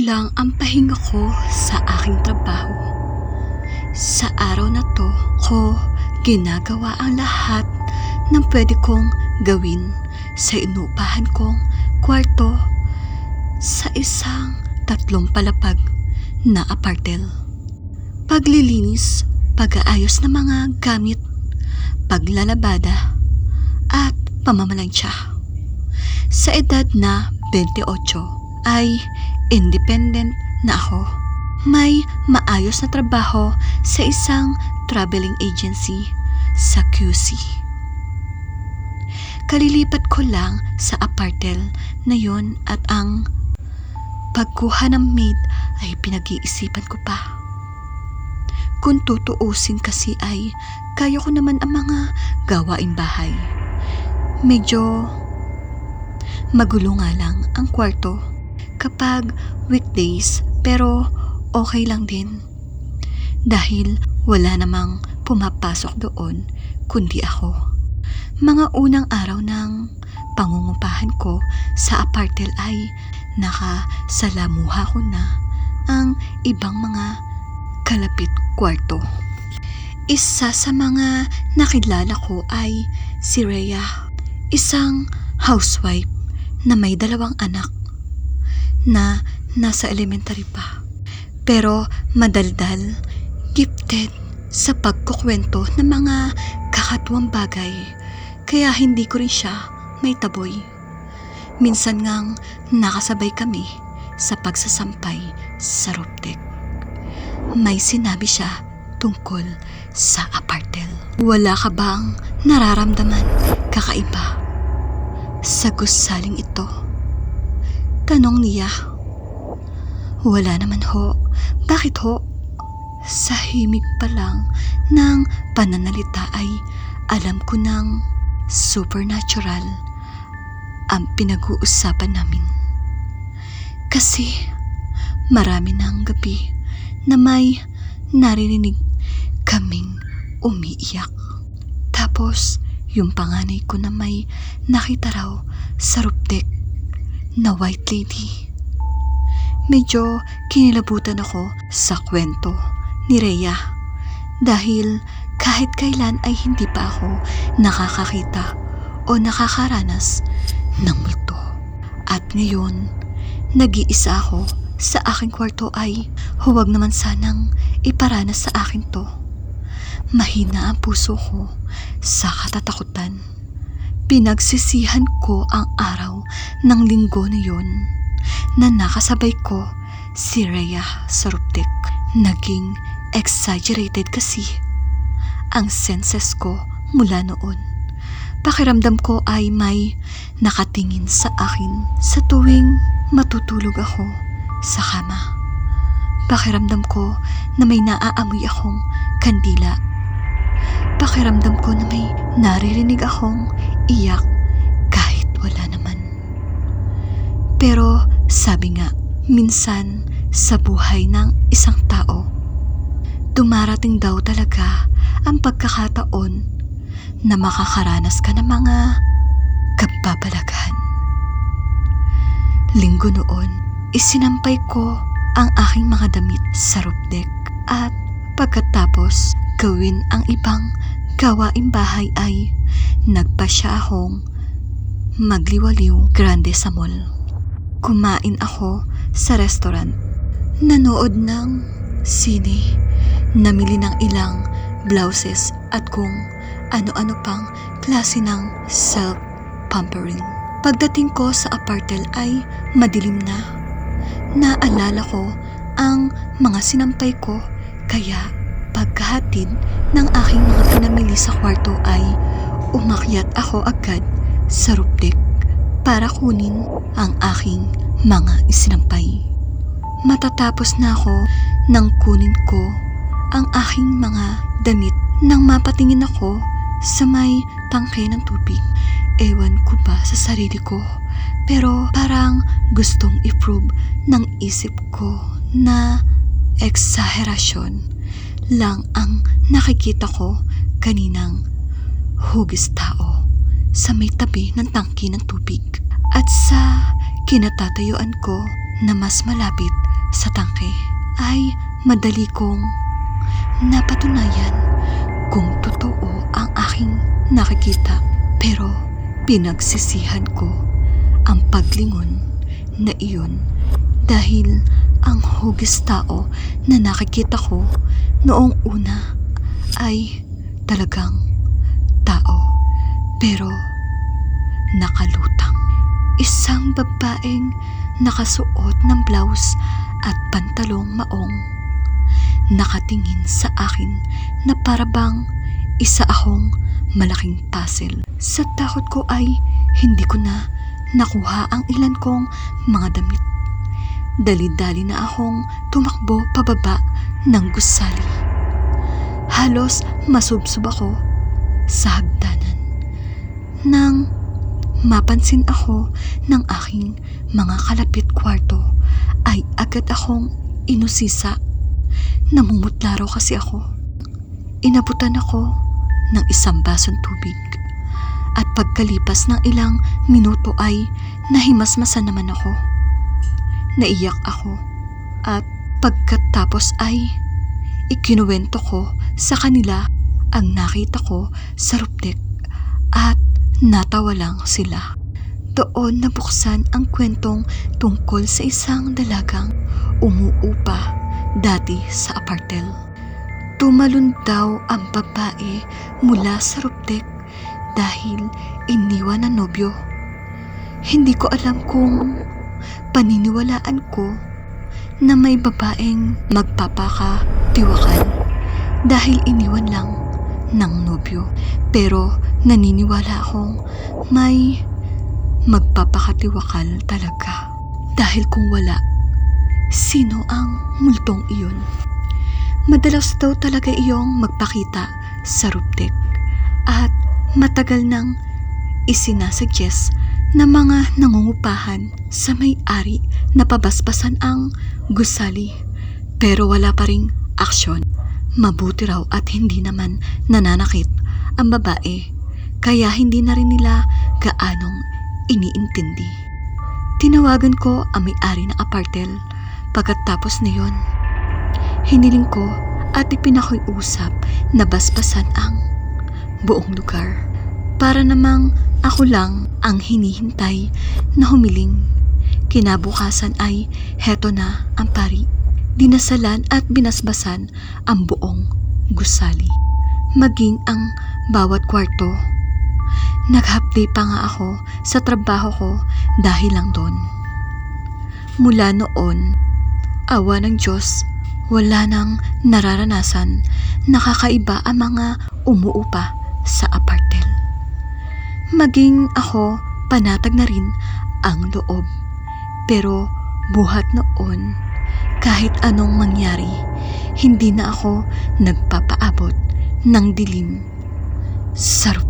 Kulang ang pahinga ko sa aking trabaho. Sa araw na to ko ginagawa ang lahat ng pwede kong gawin sa inuupahan kong kwarto sa isang 3 palapag na apartel. Paglilinis, pag-aayos ng mga gamit, paglalabada, at pamamalansya. Sa edad na 28 ay independent na ako. May maayos na trabaho sa isang traveling agency sa QC. Kalilipat ko lang sa apartel na yon at ang pagkuha ng maid ay pinag-iisipan ko pa. Kung tutuusin kasi ay kaya ko naman ang mga gawaing bahay. Medyo magulo nga lang ang kwarto kapag weekdays, pero okay lang din. Dahil wala namang pumapasok doon kundi ako. Mga unang araw ng pangungupahan ko sa apartel ay nakasalamuha ko na ang ibang mga kalapit kwarto. Isa sa mga nakilala ko ay si Rhea, isang housewife na may 2 anak na nasa elementary pa. Pero madaldal, gifted sa pagkukwento ng mga kakatuwang bagay, kaya hindi ko rin siya may taboy. Minsan ngang nakasabay kami sa pagsasampay sa roof deck. May sinabi siya tungkol sa apartel. Wala ka bang nararamdaman kakaiba sa gusaling ito? Tanong niya. Wala naman ho. Bakit ho? Sa himig pa lang ng pananalita ay alam ko ng supernatural ang pinag-uusapan namin. Kasi marami ng gabi na may naririnig kaming umiiyak. Tapos yung panganay ko na may nakita raw sa roof deck na white lady. Medyo kinilabutan ako sa kwento ni Rhea dahil kahit kailan ay hindi pa ako nakakakita o nakakaranas ng multo. At ngayon, nag-iisa ako sa aking kwarto ay huwag naman sanang iparanas sa akin to. Mahina ang puso ko sa katatakutan. Pinagsisihan ko ang araw ng linggo na yun na nakasabay ko si Rhea sa roof deck. Naging exaggerated kasi ang senses ko mula noon. Pakiramdam ko ay may nakatingin sa akin sa tuwing matutulog ako sa kama. Pakiramdam ko na may naaamoy akong kandila. Pakiramdam ko na may naririnig akong iyak kahit wala naman. Pero sabi nga, minsan sa buhay ng isang tao, dumarating daw talaga ang pagkakataon na makakaranas ka ng mga kababalaghan. Linggo noon, isinampay ko ang aking mga damit sa roof deck at pagkatapos gawin ang ibang gawaing bahay ay nagpasya akong magliwaliw grande sa mall. Kumain ako sa restaurant, nanood ng sine, namili ng ilang blouses at kung ano-ano pang klase ng self-pampering. Pagdating ko sa apartel ay madilim na. Naalala ko ang mga sinampay ko, kaya pagkahatid ng aking mga pinamili sa kwarto ay umakyat ako agad sa roof deck para kunin ang aking mga isinampay. Matatapos na ako nang kunin ko ang aking mga damit nang mapatingin ako sa may tangke ng tubig. Ewan ko ba sa sarili ko, pero parang gustong i-prove ng isip ko na eksaherasyon lang ang nakikita ko kaninang hugis tao sa may tabi ng tangke ng tubig. At sa kinatatayuan ko na mas malapit sa tangke ay madali kong napatunayan kung totoo ang aking nakikita. Pero pinagsisihan ko ang paglingon na iyon dahil ang hugis tao na nakikita ko noong una ay talagang tao pero nakalutang. Isang babaeng nakasuot ng blouse at pantalong maong nakatingin sa akin na parabang isa akong malaking puzzle. Sa takot ko ay hindi ko na nakuha ang ilan kong mga damit. Dali-dali na akong tumakbo pababa ng gusali. Halos masubsob ako sa hagdanan nang mapansin ako ng aking mga kalapit kwarto ay agad akong inusisa. Namumutla raw kasi ako. Inabutan ako ng isang basong tubig at pagkalipas ng ilang minuto ay nahimasmasan naman ako. Naiyak ako at pagkatapos ay ikinuwento ko sa kanila ang nakita ko sa roof deck at natawa lang sila. Doon nabuksan ang kwentong tungkol sa isang dalagang umuupa dati sa apartel. Tumalon daw ang babae mula sa roof deck dahil iniwan ng nobyo. Hindi ko alam kung paniniwalaan ko na may babaeng magpapakatiwakan dahil iniwan lang ng nobyo. Pero naniniwala akong may magpapakatiwakal talaga. Dahil kung wala, sino ang multong iyon? Madalas daw talaga iyong magpakita sa roof deck at matagal nang isinasuggest na mga nangungupahan sa may-ari na pabasbasan ang gusali pero wala pa ring aksyon. Mabuti raw at hindi naman nananakit ang babae kaya hindi na rin nila gaanong iniintindi. Tinawagan ko ang may-ari ng apartel pagkatapos niyon. Hiniling ko at ipinakiusap na basbasan ang buong lugar. Para namang ako lang ang hinihintay na humiling. Kinabukasan ay heto na ang pari. Dinasalan at binasbasan ang buong gusali. Maging ang bawat kwarto. Naghapdi pa nga ako sa trabaho ko dahil lang doon. Mula noon, awa ng Diyos, wala nang nararanasan nakakaiba ang mga umuupa sa apartel. Maging ako, panatag na rin ang loob. Pero buhat noon, kahit anong mangyari, hindi na ako nagpapaabot ng dilim sa roof